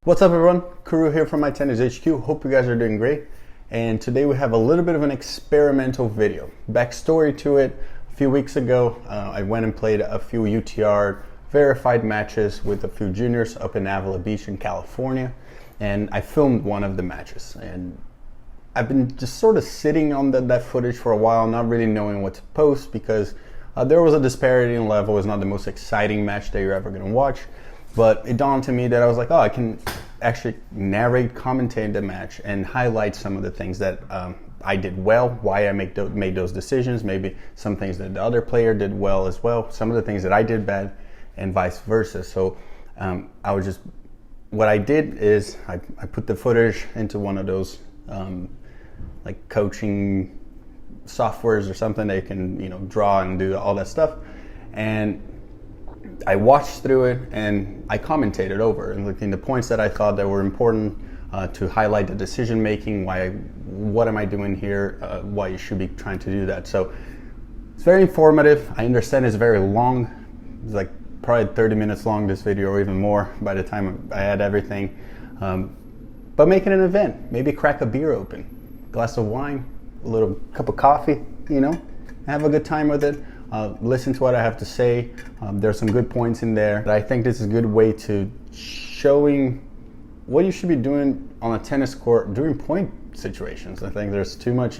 What's up everyone, Kuru here from My Tennis HQ. Hope you guys are doing great. And today we have a little bit of an experimental video. Backstory to it, a few weeks ago I went and played a few UTR verified matches with a few juniors up in Avila Beach in California. And I filmed one of the matches. And I've been just sort of sitting on that footage for a while, not really knowing what to post because there was a disparity in level. It's not the most exciting match that you're ever going to watch. But it dawned to me that I was like, oh, I can actually narrate, commentate the match and highlight some of the things that I did well, why I made those decisions, maybe some things that the other player did well as well, some of the things that I did bad, and vice versa. So what I did is I put the footage into one of those like coaching softwares or something that you can, draw and do all that stuff. And I watched through it and I commentated over and looking the points that I thought that were important to highlight the decision making, what am I doing here, why you should be trying to do that. So it's very informative. I understand it's very long. It's like probably 30 minutes long, this video, or even more by the time I had everything. But make it an event. Maybe crack a beer open, glass of wine, a little cup of coffee, have a good time with it. Listen to what I have to say. There's some good points in there. But I think this is a good way to showing what you should be doing on a tennis court during point situations. I think there's too much,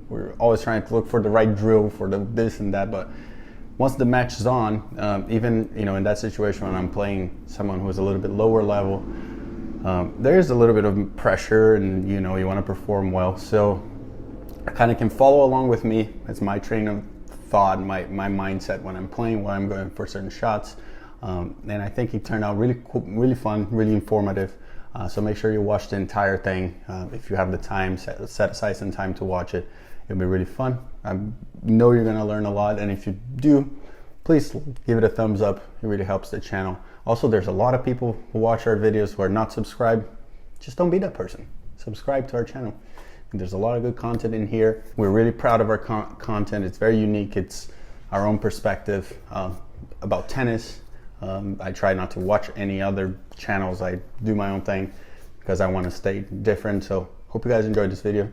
we're always trying to look for the right drill for the this and that, but once the match is on, even, in that situation when I'm playing someone who's a little bit lower level, there's a little bit of pressure and, you want to perform well. So I kind of can follow along with me. It's my train of thought, my mindset when I'm playing, when I'm going for certain shots, and I think it turned out really cool, really fun, really informative. So make sure you watch the entire thing. If you have the time, set aside some time to watch it. It'll be really fun. I know you're going to learn a lot, and if you do, please give it a thumbs up. It really helps the channel. Also, there's a lot of people who watch our videos who are not subscribed. Just don't be that person. Subscribe to our channel. And there's a lot of good content in here. We're really proud of our content. It's very unique. It's our own perspective about tennis. I try not to watch any other channels. I do my own thing because I want to stay different. So hope you guys enjoyed this video.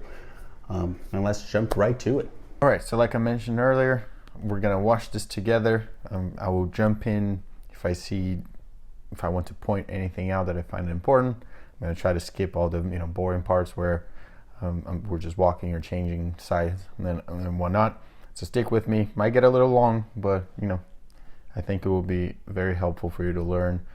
And let's jump right to it. All right, so like I mentioned earlier, we're gonna watch this together. I will jump in if I want to point anything out that I find important. I'm gonna try to skip all the boring parts where we're just walking or changing sides and then whatnot. So stick with me. Might get a little long, but I think it will be very helpful for you to learn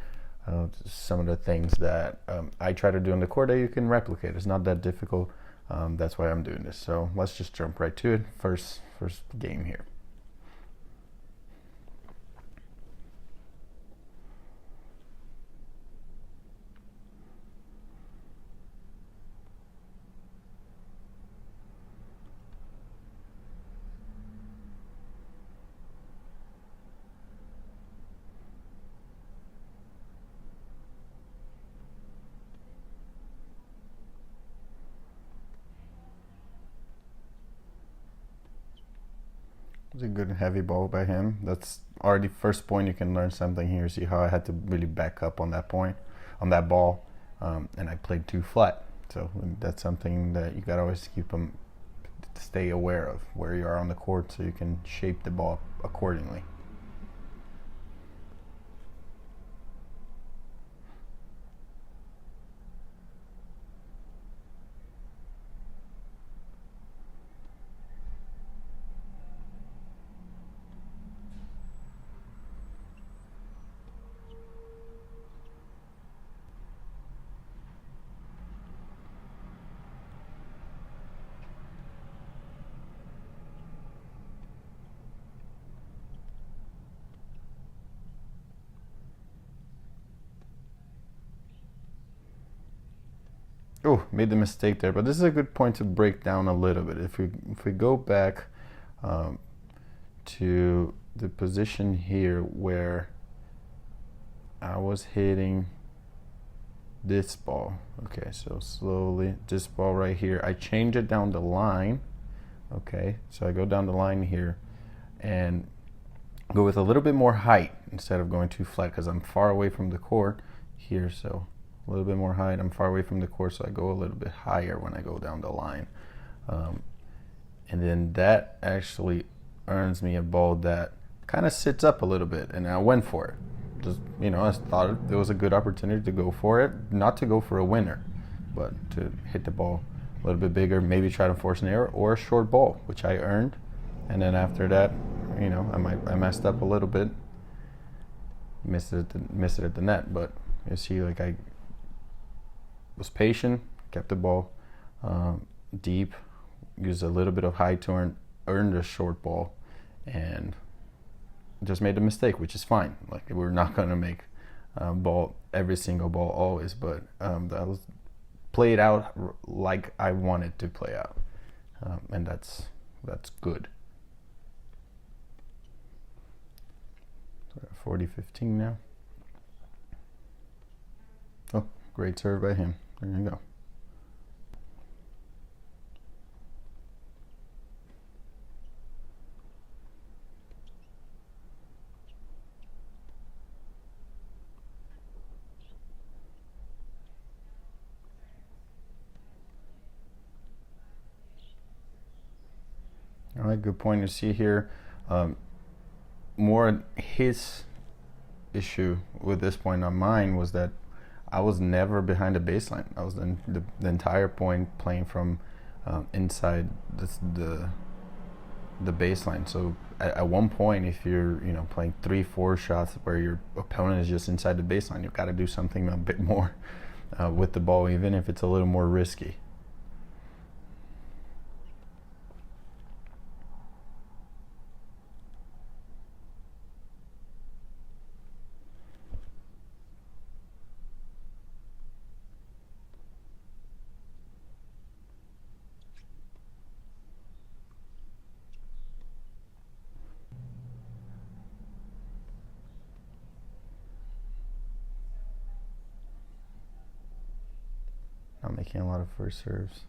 some of the things that I try to do on the court that you can replicate. It's not that difficult. That's why I'm doing this. So let's just jump right to it. First game here. It's a good heavy ball by him. That's already first point. You can learn something here. See how I had to really back up on that point, on that ball, and I played too flat. So that's something that you gotta always stay aware of where you are on the court, so you can shape the ball accordingly. Oh, made the mistake there, but this is a good point to break down a little bit. If we go back to the position here where I was hitting this ball. Okay, so slowly, this ball right here, I change it down the line. Okay, so I go down the line here and go with a little bit more height instead of going too flat because I'm far away from the court here. So a little bit more height. I'm far away from the court, so I go a little bit higher when I go down the line. And then that actually earns me a ball that kind of sits up a little bit, and I went for it. Just, I thought it was a good opportunity to go for it, not to go for a winner, but to hit the ball a little bit bigger, maybe try to force an error or a short ball, which I earned. And then after that, I messed up a little bit, missed it at the net. But you see, like, I was patient, kept the ball deep, used a little bit of height to earn the short ball, and just made a mistake, which is fine. Like, we're not gonna make every single ball always, but that was played out like I wanted to play out, and that's good. 40-15 now. Oh, great serve by him. There you go. All right, good point to see here. More his issue with this point on mine was that I was never behind the baseline. I was in the entire point playing from inside the baseline. So at one point, if you're playing 3-4 shots where your opponent is just inside the baseline, you've got to do something a bit more with the ball, even if it's a little more risky. Not making a lot of first serves.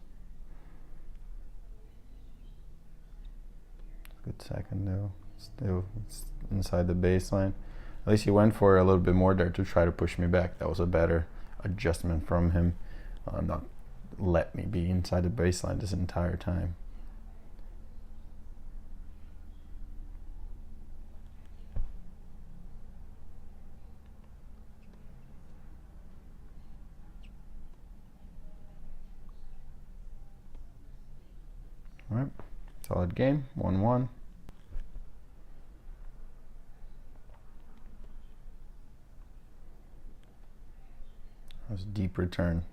Good second though. Still it's inside the baseline. At least he went for a little bit more there to try to push me back. That was a better adjustment from him. Not let me be inside the baseline this entire time. All right, solid game, 1-1. That was a deep return.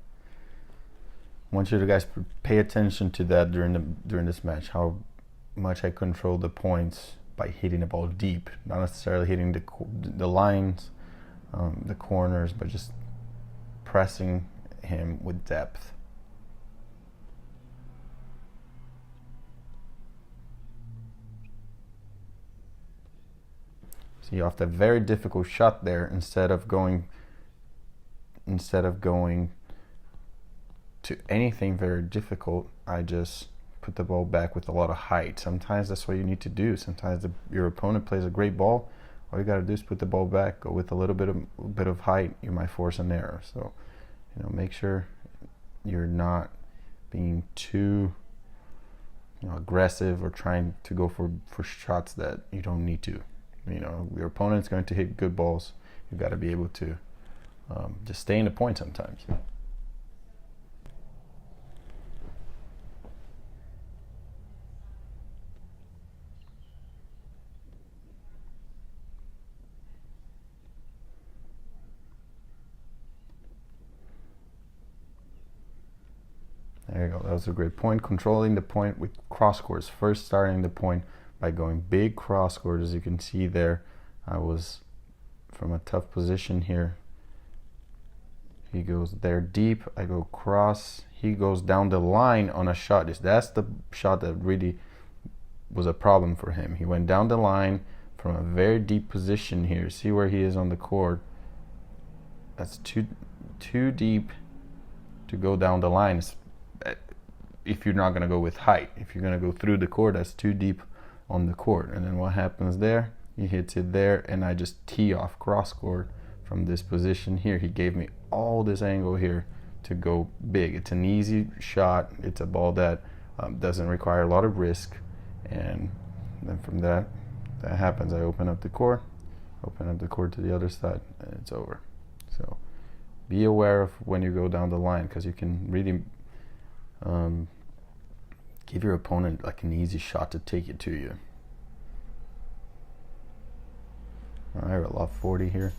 I want you guys to pay attention to that during this match, how much I control the points by hitting the ball deep, not necessarily hitting the lines, the corners, but just pressing him with depth. See, off the very difficult shot there, instead of going to anything very difficult, I just put the ball back with a lot of height. Sometimes that's what you need to do. Sometimes your opponent plays a great ball. All you got to do is put the ball back, go with a little bit of height. You might force an error. So, make sure you're not being too aggressive or trying to go for shots that you don't need to. Your opponent's going to hit good balls. You've got to be able to just stay in the point sometimes. There you go. That was a great point. Controlling the point with cross courts. First starting the point by going big cross court. As you can see there, I was from a tough position here. He goes there deep. I go cross. He goes down the line on a shot. That's the shot that really was a problem for him. He went down the line from a very deep position here. See where he is on the court. That's too deep to go down the line. If you're not going to go with height, if you're going to go through the court, that's too deep on the court. And then what happens there? He hits it there, and I just tee off cross court from this position here. He gave me all this angle here to go big. It's an easy shot. It's a ball that doesn't require a lot of risk. And then from that happens, I open up the court to the other side, and it's over. So be aware of when you go down the line, because you can really give your opponent like an easy shot to take it to you. All right, we're at lot 40 here.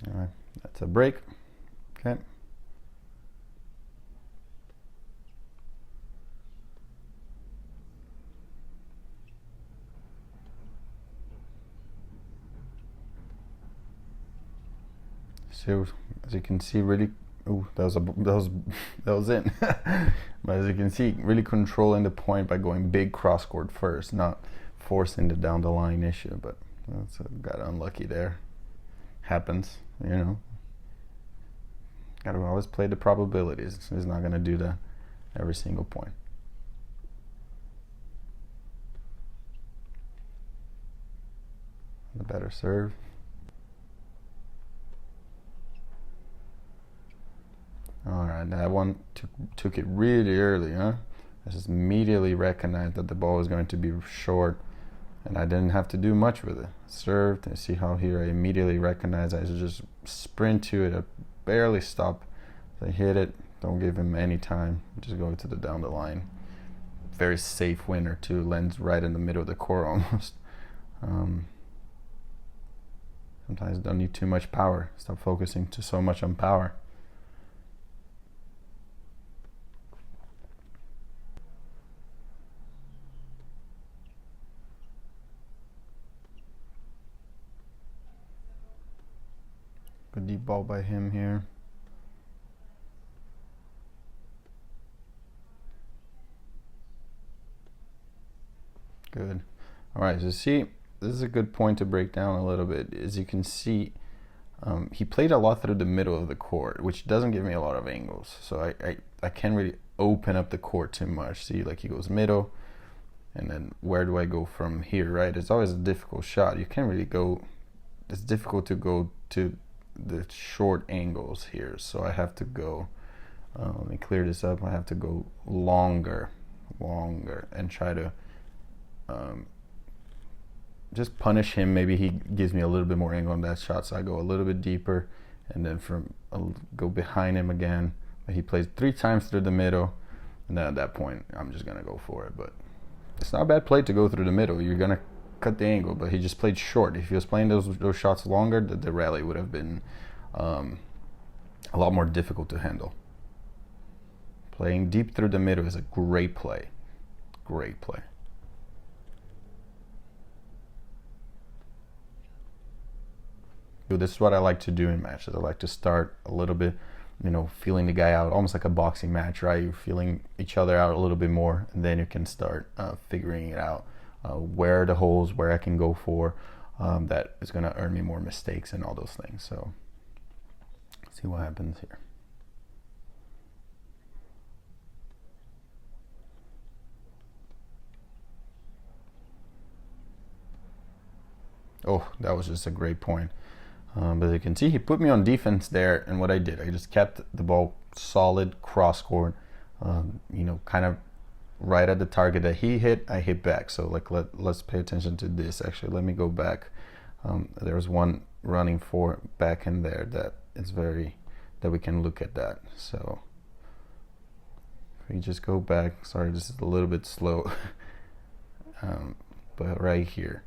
All right, that's a break. Okay. So as you can see, really, that was in. But as you can see, really controlling the point by going big cross court first, not forcing the down the line issue. But got unlucky there. Happens, you know. Got to always play the probabilities. He's not going to do that every single point. The better serve. All right, that one took it really early, huh? I just immediately recognized that the ball was going to be short, and I didn't have to do much with it. Served, and see how here I immediately recognized I should just sprint to it. I barely stop. I hit it. Don't give him any time. Just go to the down the line. Very safe winner too. Lands right in the middle of the court almost. Sometimes don't need too much power. Stop focusing so much on power. Good deep ball by him here. Good. All right, so see, this is a good point to break down a little bit. As you can see, he played a lot through the middle of the court, which doesn't give me a lot of angles. So I can't really open up the court too much. See, like he goes middle, and then where do I go from here, right? It's always a difficult shot. You can't really go, it's difficult to go to the short angles here. So I have to go, let me clear this up. I have to go longer, and try to just punish him. Maybe he gives me a little bit more angle on that shot, so I go a little bit deeper, and then go behind him again. But he plays 3 times through the middle, and then at that point I'm just gonna go for it. But it's not a bad play to go through the middle. You're gonna cut the angle, but he just played short. If he was playing those shots longer, the rally would have been a lot more difficult to handle. Playing deep through the middle is a great play. Great play. This is what I like to do in matches. I like to start a little bit, feeling the guy out, almost like a boxing match, right? You're feeling each other out a little bit more, and then you can start figuring it out. Where are the holes, where I can go for, that is going to earn me more mistakes and all those things. So, let's see what happens here. Oh, that was just a great point. But as you can see, he put me on defense there, and what I did, I just kept the ball solid cross court, kind of right at the target that he hit, I hit back. So let's pay attention to this. Actually, let me go back. There's one running for back in there that we can look at that. So if we just go back, sorry, this is a little bit slow, but right here,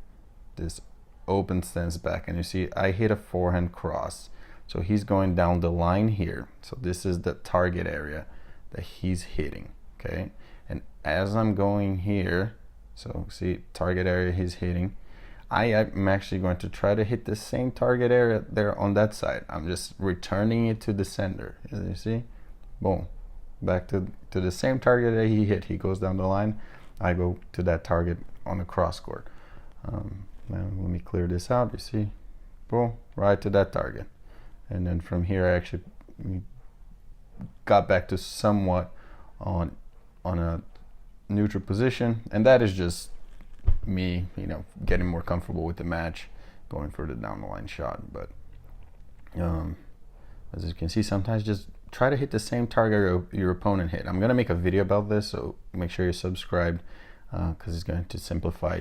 this open stance back, and you see I hit a forehand cross, so he's going down the line here. So this is the target area that he's hitting, okay? And as I'm going here, so see target area he's hitting, I'm actually going to try to hit the same target area there on that side. I'm just returning it to the sender. You see, boom, back to the same target that he hit. He goes down the line, I go to that target on the cross court. Now let me clear this out. You see, boom, right to that target. and then from here I actually got back to somewhat on a neutral position, and that is just me, getting more comfortable with the match, going for the down the line shot. But as you can see, sometimes just try to hit the same target your opponent hit. I'm gonna make a video about this, so make sure you're subscribed, because it's going to simplify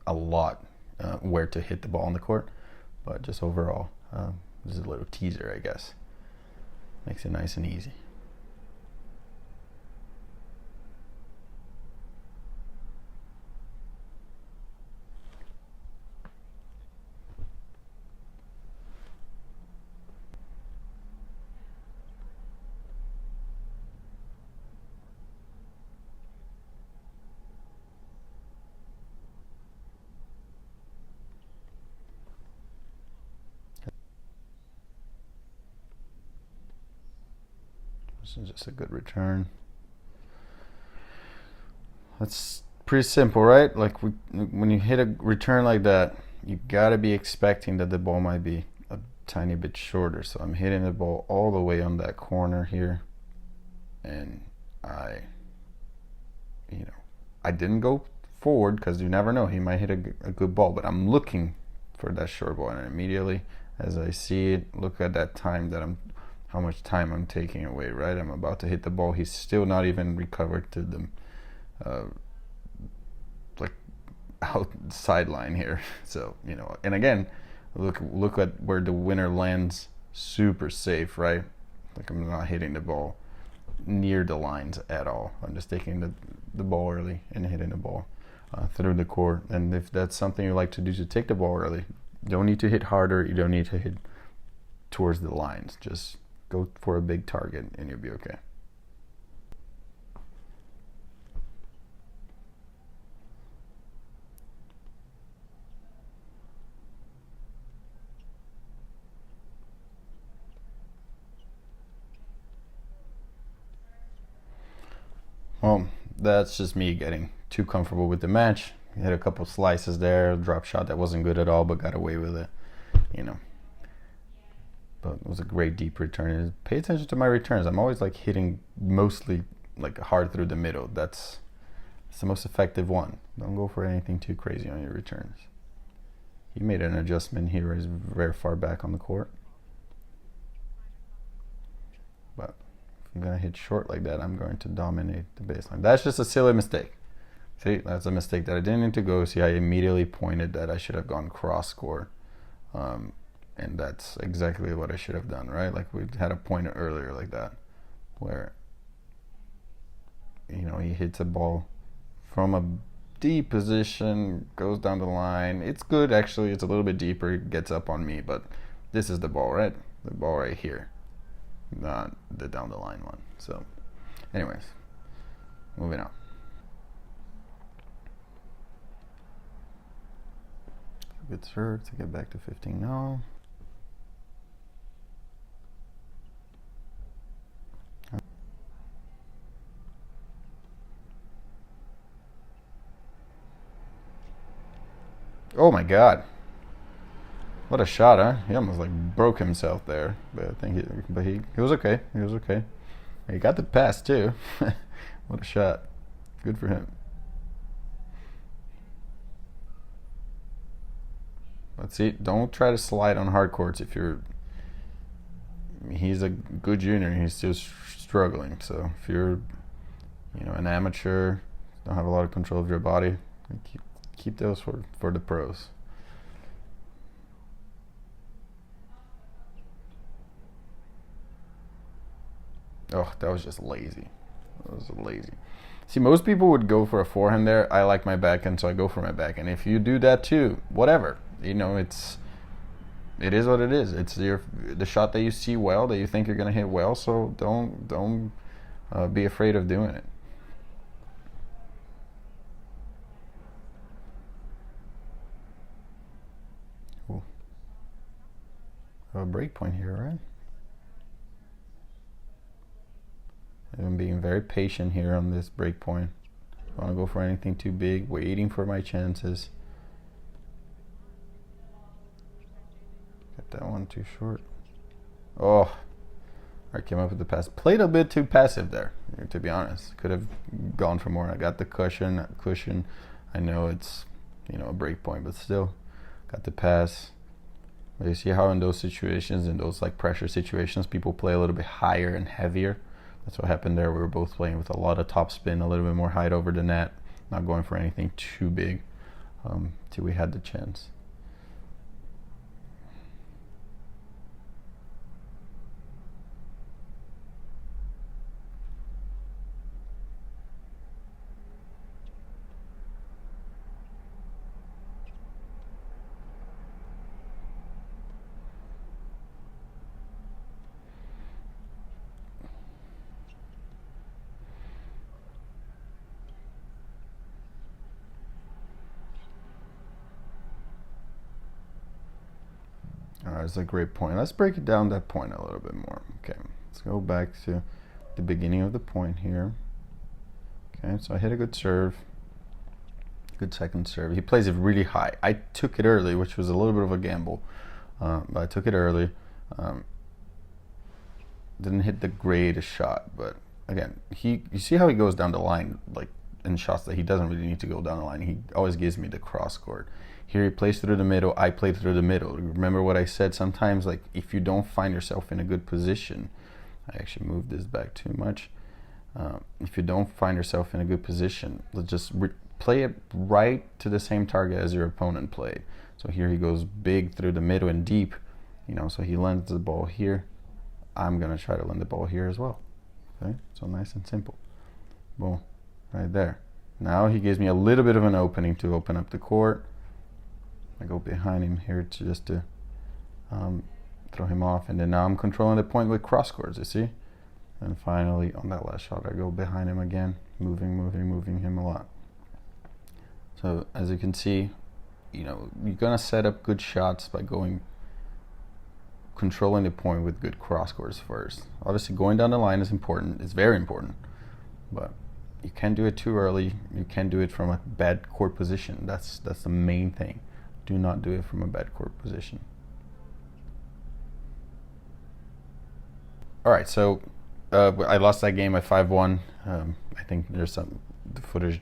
a lot where to hit the ball on the court. But just overall, this is a little teaser, I guess. Makes it nice and easy. This is just a good return. That's pretty simple, right? Like when you hit a return like that, you gotta be expecting that the ball might be a tiny bit shorter. So I'm hitting the ball all the way on that corner here, and I didn't go forward because you never know, he might hit a good ball, but I'm looking for that short ball, and immediately as I see it, look at that time how much time I'm taking away, right? I'm about to hit the ball. He's still not even recovered to the out sideline here. So, and again, look at where the winner lands, super safe, right? Like I'm not hitting the ball near the lines at all. I'm just taking the ball early and hitting the ball through the court. And if that's something you like to do, to take the ball early, you don't need to hit harder. You don't need to hit towards the lines. Just go for a big target and you'll be okay. Well, that's just me getting too comfortable with the match. Hit a couple slices there, drop shot that wasn't good at all, but got away with it, But it was a great deep return. Pay attention to my returns. I'm always like hitting mostly like hard through the middle. That's the most effective one. Don't go for anything too crazy on your returns. He made an adjustment here. He's very far back on the court. But if I'm going to hit short like that, I'm going to dominate the baseline. That's just a silly mistake. See, that's a mistake that I didn't need to go. See, I immediately pointed that I should have gone cross court. And that's exactly what I should have done, right? Like we had a point earlier like that, where, he hits a ball from a deep position, goes down the line. It's good, actually. It's a little bit deeper. It gets up on me, but this is the ball, right? The ball right here, not the down the line one. So, anyways, moving on. Good serve to get back to 15 now. Oh my God! What a shot, huh? He almost like broke himself there, but I think he was okay. He was okay. He got the pass too. What a shot! Good for him. Let's see. Don't try to slide on hard courts if you're. He's a good junior. He's still struggling. So if you're, an amateur, don't have a lot of control of your body, keep those for the pros. Oh, that was just lazy. That was lazy. See, most people would go for a forehand there. I like my backhand, so I go for my backhand. If you do that too, whatever. It is what it is. It's the shot that you see well, that you think you're gonna hit well. So don't be afraid of doing it. Cool. Have a break point here, right? I'm being very patient here on this break point. I don't want to go for anything too big. Waiting for my chances. that one too short. Oh, I came up with the pass. Played a bit too passive there, to be honest. Could have gone for more. I got the cushion. I know it's, you know, a break point, but still got the pass. But you see how in those situations, in those like pressure situations, people play a little bit higher and heavier. That's what happened there. We were both playing with a lot of top spin, a little bit more height over the net, not going for anything too big till we had the chance. All right, that's a great point. Let's break it down, that point, a little bit more. Okay, let's go back to the beginning of the point here. Okay, so I hit a good serve, good second serve. He plays it really high. I took it early, which was a little bit of a gamble, but I took it early. Didn't hit the greatest shot, but again, you see how he goes down the line, like in shots that he doesn't really need to go down the line. He always gives me the cross court. Here he plays through the middle, I played through the middle. Remember what I said, sometimes like if you don't find yourself in a good position, I actually moved this back too much. If you don't find yourself in a good position, let's just play it right to the same target as your opponent played. So here he goes big through the middle and deep, you know, so he lands the ball here. I'm gonna try to land the ball here as well. Okay, so nice and simple. Boom, right there. Now he gives me a little bit of an opening to open up the court. I go behind him here to just to throw him off, and then now I'm controlling the point with cross courts, you see? And finally, on that last shot, I go behind him again, moving him a lot. So as you can see, you know, you're gonna set up good shots by controlling the point with good cross courts first. Obviously, going down the line is important. It's very important, but you can't do it too early. You can't do it from a bad court position. That's the main thing. Do not do it from a bad court position. All right, so I lost that game at 5-1. I think there's the footage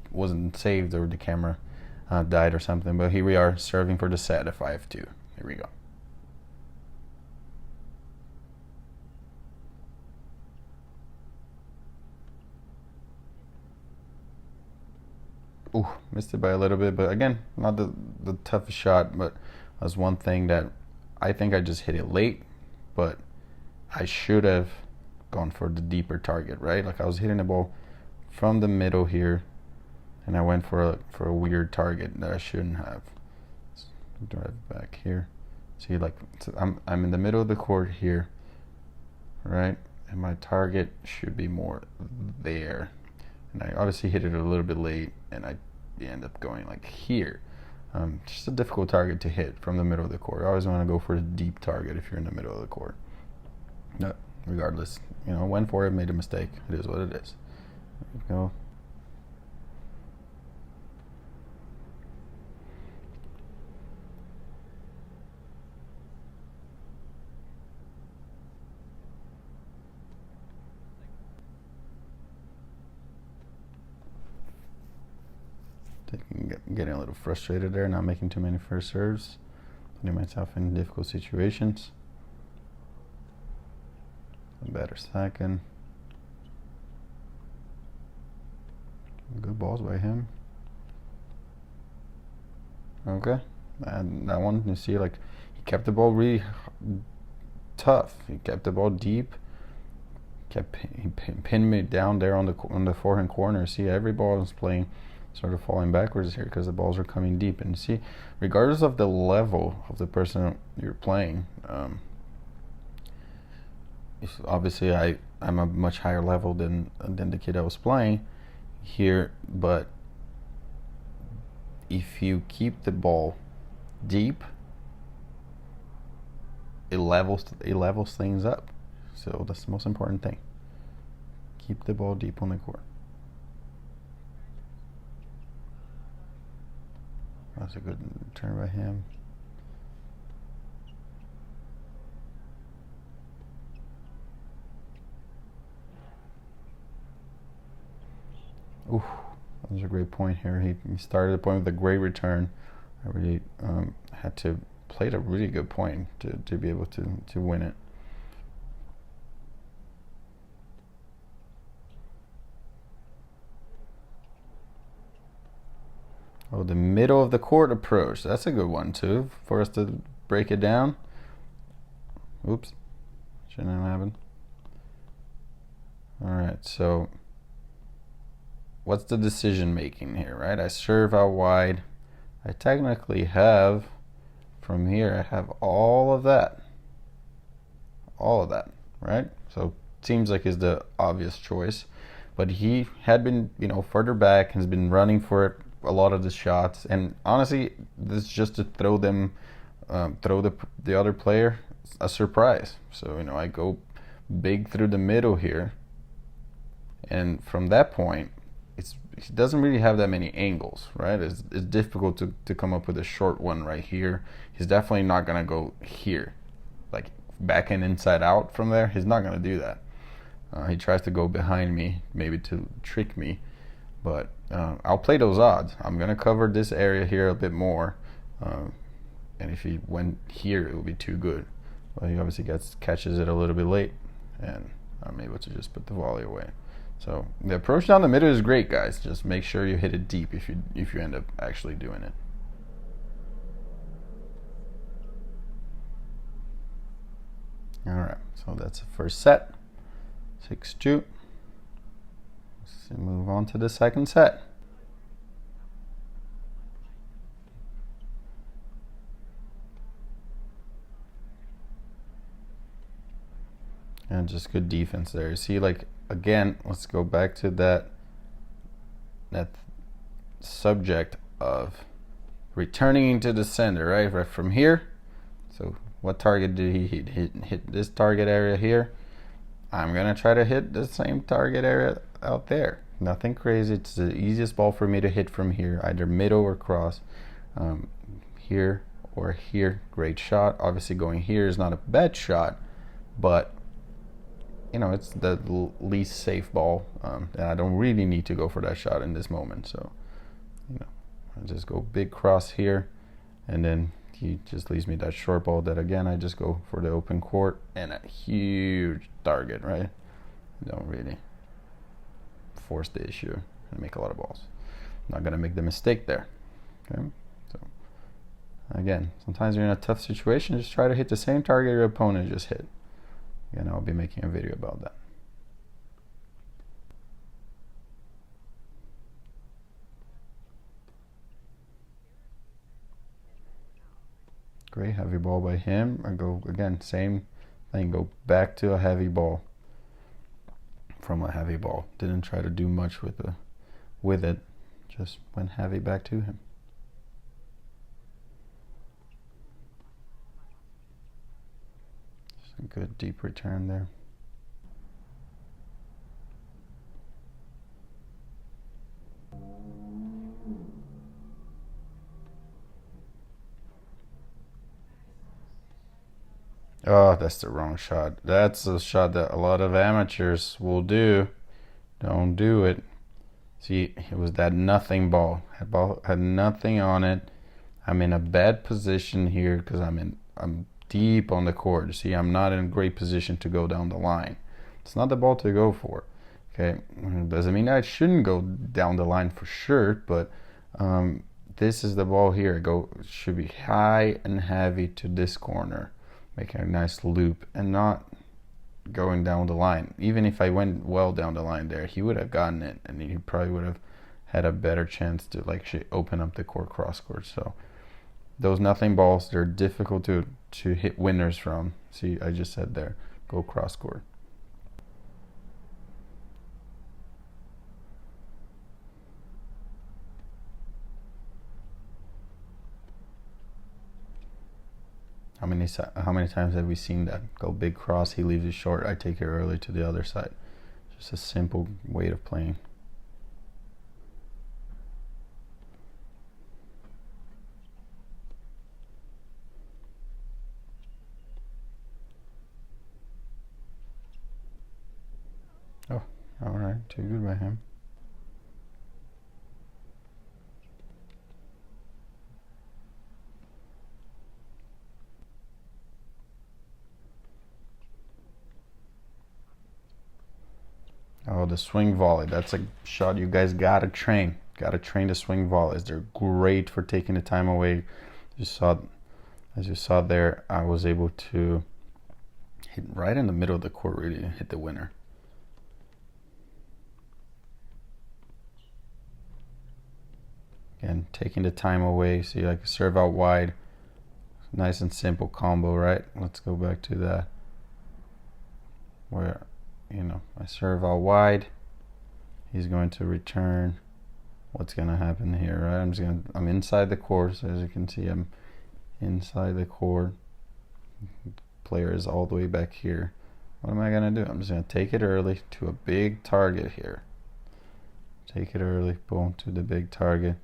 wasn't saved, or the camera died or something. But here we are serving for the set at 5-2. Here we go. Ooh, missed it by a little bit, but again, not the toughest shot, but that's one thing that I think I just hit it late, but I should have gone for the deeper target, right? Like I was hitting the ball from the middle here, and I went for a weird target that I shouldn't have. Let's drive back here. See, like so I'm in the middle of the court here, right? And my target should be more there. And I obviously hit it a little bit late, and I end up going like here. Just a difficult target to hit from the middle of the court. I always want to go for a deep target if you're in the middle of the court. No, regardless, you know, went for it, made a mistake. It is what it is. There we go. Getting a little frustrated there, not making too many first serves, putting myself in difficult situations. A better second. Good balls by him. Okay, and that one, you see, like he kept the ball really tough. He kept the ball deep. He pinned me down there on the forehand corner. See, every ball was playing. Sort of falling backwards here because the balls are coming deep, and see, regardless of the level of the person you're playing, obviously I'm a much higher level than the kid I was playing here, but if you keep the ball deep, it levels things up. So that's the most important thing. Keep the ball deep on the court. That's a good turn by him. Ooh, that was a great point here. He started the point with a great return. I really had to play a really good point to be able to win it. Oh, the middle of the court approach. That's a good one too, for us to break it down. Oops, shouldn't have happened. All right, so what's the decision making here, right? I serve out wide. I technically have, from here, I have all of that, right? So seems like is the obvious choice, but he had been, further back, has been running for it a lot of the shots, and honestly, this is just to throw them, throw the other player a surprise. So I go big through the middle here, and from that point, he doesn't really have that many angles, right? It's difficult to come up with a short one right here. He's definitely not gonna go here, like back and inside out from there. He's not gonna do that. He tries to go behind me, maybe to trick me, but I'll play those odds. I'm gonna cover this area here a bit more, and if he went here, it would be too good. Well, he obviously catches it a little bit late, and I'm able to just put the volley away. So the approach down the middle is great, guys. Just make sure you hit it deep if you end up actually doing it. All right, so that's the first set, 6-2. Let's move on to the second set. And just good defense there. You see, like, again, let's go back to that subject of returning into the center, right from here. So what target did he hit this target area here. I'm gonna try to hit the same target area out there. Nothing crazy. It's the easiest ball for me to hit from here, either middle or cross. Here or here. Great shot. Obviously going here is not a bad shot, but it's the least safe ball, and I don't really need to go for that shot in this moment. So, I just go big cross here, and then he just leaves me that short ball that, again, I just go for the open court and a huge target, right? Don't really force the issue and make a lot of balls. Not going to make the mistake there, okay? So, again, sometimes you're in a tough situation, just try to hit the same target your opponent just hit. And I'll be making a video about that. Great heavy ball by him. I go again, same thing, go back to a heavy ball from a heavy ball. Didn't try to do much with it, just went heavy back to him. A good deep return there. Oh, that's the wrong shot. That's a shot that a lot of amateurs will do. Don't do it. See, it was that nothing ball. That ball had nothing on it. I'm in a bad position here because I'm deep on the court. See, I'm not in a great position to go down the line. It's not the ball to go for. Okay, doesn't mean I shouldn't go down the line for sure, but this is the ball here. It should be high and heavy to this corner, making a nice loop and not going down the line. Even if I went well down the line there, he would have gotten it, and he probably would have had a better chance to open up the court cross court. So those nothing balls, they're difficult to hit winners from. See, I just said there, go cross court. How many times have we seen that? Go big cross, he leaves it short, I take it early to the other side. Just a simple way of playing. Oh, all right, too good by him. Oh, the swing volley. That's a shot you guys gotta train. Gotta train the swing volleys. They're great for taking the time away. As you saw there, I was able to hit right in the middle of the court, really hit the winner. Again, taking the time away, so you like serve out wide. Nice and simple combo, right? Let's go back to that. Where, I serve out wide. He's going to return. What's gonna happen here, right? I'm inside the court, so as you can see, I'm inside the court. Player is all the way back here. What am I gonna do? I'm just gonna take it early to a big target here. Take it early, boom, to the big target.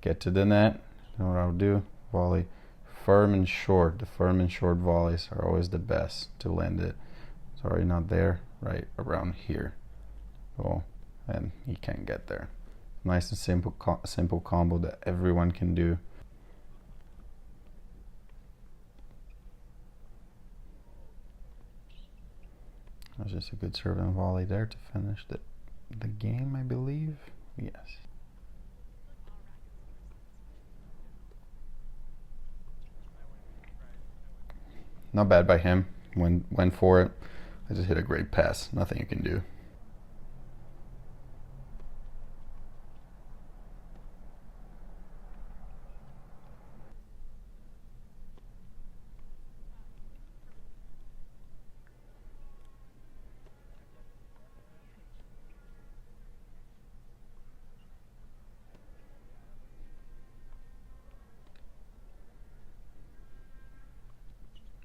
Get to the net. You know what I'll do? Volley, firm and short. The firm and short volleys are always the best to land it. Sorry, not there. Right around here. Oh, and he can't get there. Nice and simple combo that everyone can do. That was just a good serve and volley there to finish the game, I believe. Yes. Not bad by him. Went for it. I just hit a great pass. Nothing you can do.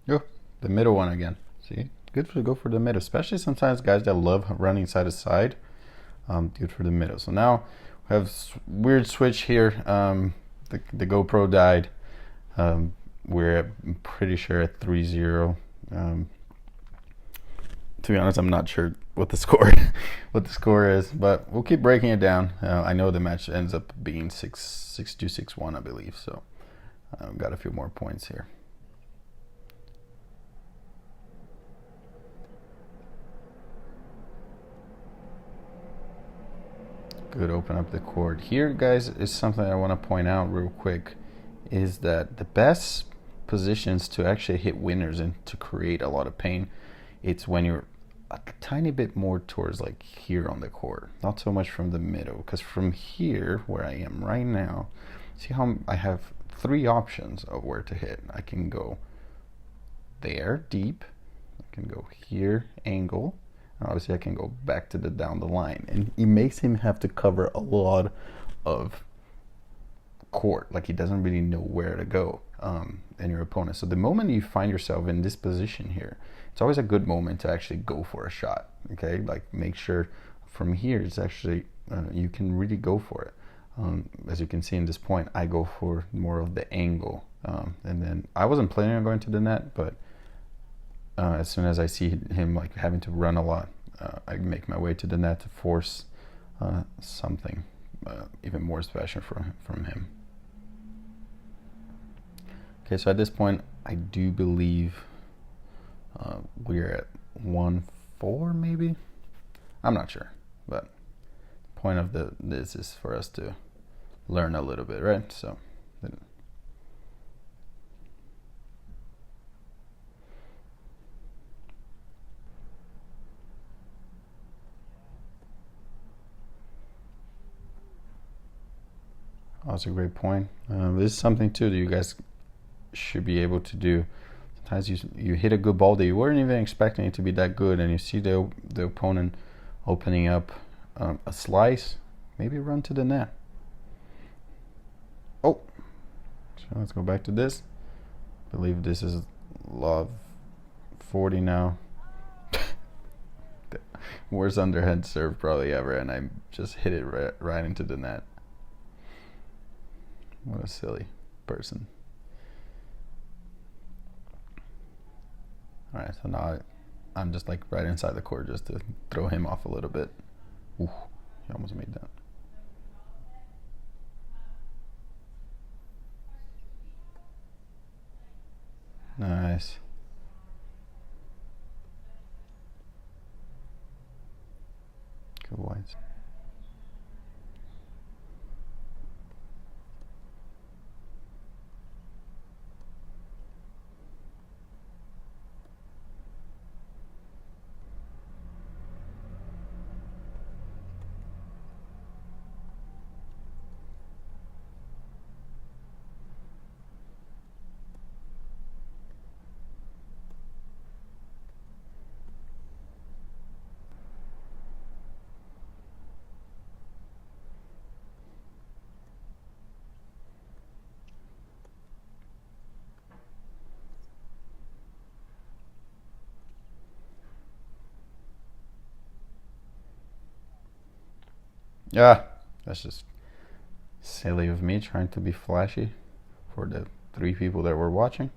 Oh, the middle one again. See? Good to go for the middle, especially sometimes guys that love running side to side. Good for the middle. So now we have weird switch here. The GoPro died. We're pretty sure at 3-0. To be honest, I'm not sure what the score is, but we'll keep breaking it down. I know the match ends up being 6-2, 6-1, I believe. So I've got a few more points here. Good, open up the court. Here, guys, is something I want to point out real quick, is that the best positions to actually hit winners and to create a lot of pain, it's when you're a tiny bit more towards like here on the court, not so much from the middle, because from here, where I am right now, see how I have 3 options of where to hit. I can go there, deep. I can go here, angle. Obviously, I can go back to down the line, and it makes him have to cover a lot of court. Like he doesn't really know where to go, and your opponent. So the moment you find yourself in this position here, it's always a good moment to actually go for a shot. Okay, like make sure from here it's actually you can really go for it. As you can see in this point, I go for more of the angle, and then I wasn't planning on going to the net, but as soon as I see him like having to run a lot, I make my way to the net to force something even more special from him. Okay, so at this point, I do believe we're at 1-4 maybe. I'm not sure, but the point of this is for us to learn a little bit, right? So. That's a great point. This is something too that you guys should be able to do. Sometimes you hit a good ball that you weren't even expecting it to be that good, and you see the opponent opening up a slice. Maybe run to the net. Oh, so let's go back to this. I believe this is love 40 now. Worst underhand serve probably ever, and I just hit it right into the net. What a silly person. All right, so now I'm just like right inside the court just to throw him off a little bit. Ooh, he almost made that. Nice. tennis. Yeah, that's just silly of me trying to be flashy for the 3 people that were watching.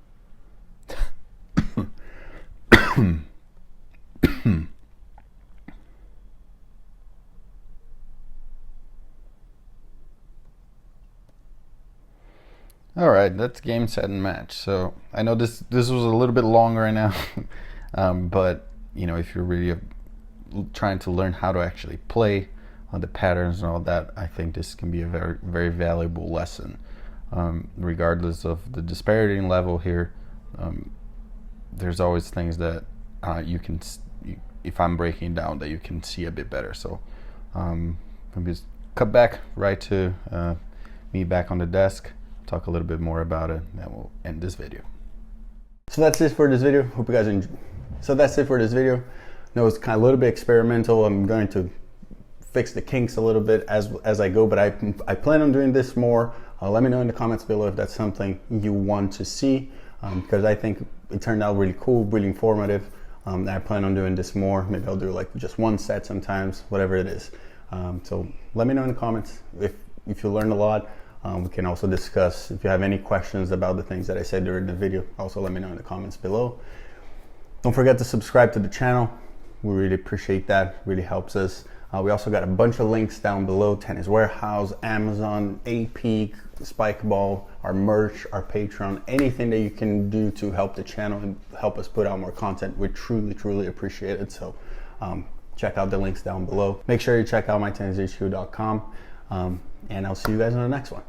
All right, that's game, set, and match. So I know this was a little bit long right now, but you know, if you're really trying to learn how to actually play on the patterns and all that, I think this can be a very, very valuable lesson, regardless of the disparity in level here. There's always things that if I'm breaking down, that you can see a bit better. So I'm just cut back right to me back on the desk, talk a little bit more about it, and we'll end this video. So that's it for this video. Hope you guys enjoy. So that's it for this video. I know it's kind of a little bit experimental. I'm going to fix the kinks a little bit as I go, but I plan on doing this more. Let me know in the comments below if that's something you want to see, because I think it turned out really cool, really informative. I plan on doing this more. Maybe I'll do like just one set sometimes, whatever it is. So let me know in the comments if you learned a lot. We can also discuss if you have any questions about the things that I said during the video. Also let me know in the comments below. Don't forget to subscribe to the channel. We really appreciate that. Really helps us. We also got a bunch of links down below: Tennis Warehouse, Amazon, AP, Spikeball, our merch, our Patreon, anything that you can do to help the channel and help us put out more content. We truly appreciate it. So check out the links down below. Make sure you check out mytennishq.com, and I'll see you guys in the next one.